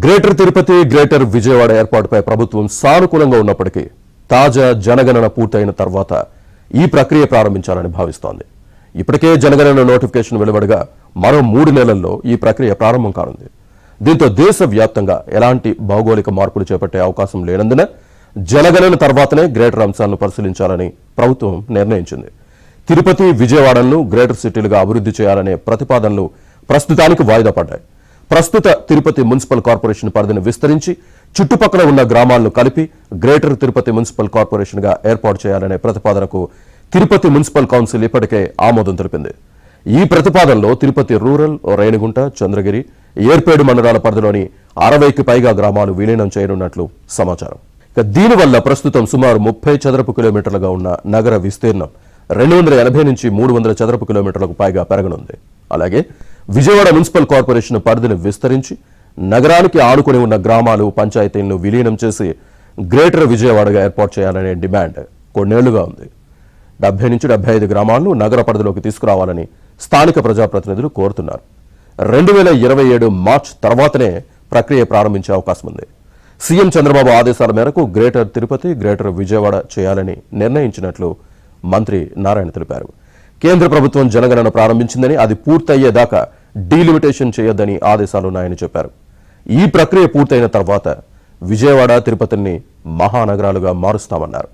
Greater Tirupati, greater Vijayawada ఏర్పాటుపై ప్రభుత్వం సానుకూలంగా ఉన్నప్పటికీ తాజా జనగణన పూర్తయిన తర్వాత ఈ ప్రక్రియ ప్రారంభించాలని భావిస్తోంది. ఇప్పటికే జనగణన నోటిఫికేషన్ వెలువడగా మరో 3 నెలల్లో ఈ ప్రక్రియ ప్రారంభం కానుంది. దీంతో దేశవ్యాప్తంగా ఎలాంటి భౌగోళిక మార్పులు చేపట్టే అవకాశం లేనందున జనగణన తర్వాతనే గ్రేటర్ అంశాలను పరిశీలించాలని ప్రభుత్వం నిర్ణయించింది. తిరుపతి, విజయవాడలను గ్రేటర్ సిటీలుగా అభివృద్ధి చేయాలనే ప్రతిపాదనలు ప్రస్తుతానికి వాయిదా పడ్డాయి. ప్రస్తుత తిరుపతి మున్సిపల్ కార్పొరేషన్ పరిధిని విస్తరించి చుట్టుపక్కల ఉన్న గ్రామాలను కలిపి గ్రేటర్ తిరుపతి మున్సిపల్ కార్పొరేషన్ గా ఏర్పాటు చేయాలనే ప్రతిపాదనకు తిరుపతి మున్సిపల్ కౌన్సిల్ ఇప్పటికే ఆమోదం తెలిపింది. ఈ ప్రతిపాదనలో తిరుపతి రూరల్, రేణిగుంట, చంద్రగిరి, ఏర్పేడు మండలాల పరిధిలోని 60కి పైగా గ్రామాలు విలీనం చేయనున్నట్లు సమాచారం. దీనివల్ల ప్రస్తుతం సుమారు 30 చదరపు కిలోమీటర్లుగా ఉన్న నగర విస్తీర్ణం 280 నుంచి 300 చదరపు కిలోమీటర్లకు పైగా పెరగనుంది. అలాగే విజయవాడ మున్సిపల్ కార్పొరేషన్ పరిధిని విస్తరించి నగరానికి ఆనుకుని ఉన్న గ్రామాలు, పంచాయతీలను విలీనం చేసి గ్రేటర్ విజయవాడగా ఏర్పాటు చేయాలనే డిమాండ్ కొన్నేళ్లుగా ఉంది. 70 నుంచి 75 గ్రామాలను నగర పరిధిలోకి తీసుకురావాలని స్థానిక ప్రజాప్రతినిధులు కోరుతున్నారు. 2027 మార్చి తర్వాతనే ప్రక్రియ ప్రారంభించే అవకాశం ఉంది. సీఎం చంద్రబాబు ఆదేశాల మేరకు గ్రేటర్ తిరుపతి, గ్రేటర్ విజయవాడ చేయాలని నిర్ణయించినట్లు మంత్రి నారాయణ తెలిపారు. కేంద్ర ప్రభుత్వం జనగణన ప్రారంభించిందని, అది పూర్తయ్యేదాకా డీలిమిటేషన్ చేయొద్దని ఆదేశాలున్నాయని చెప్పారు. ఈ ప్రక్రియ పూర్తయిన తర్వాత విజయవాడ, తిరుపతిని మహానగరాలుగా మారుస్తామన్నారు.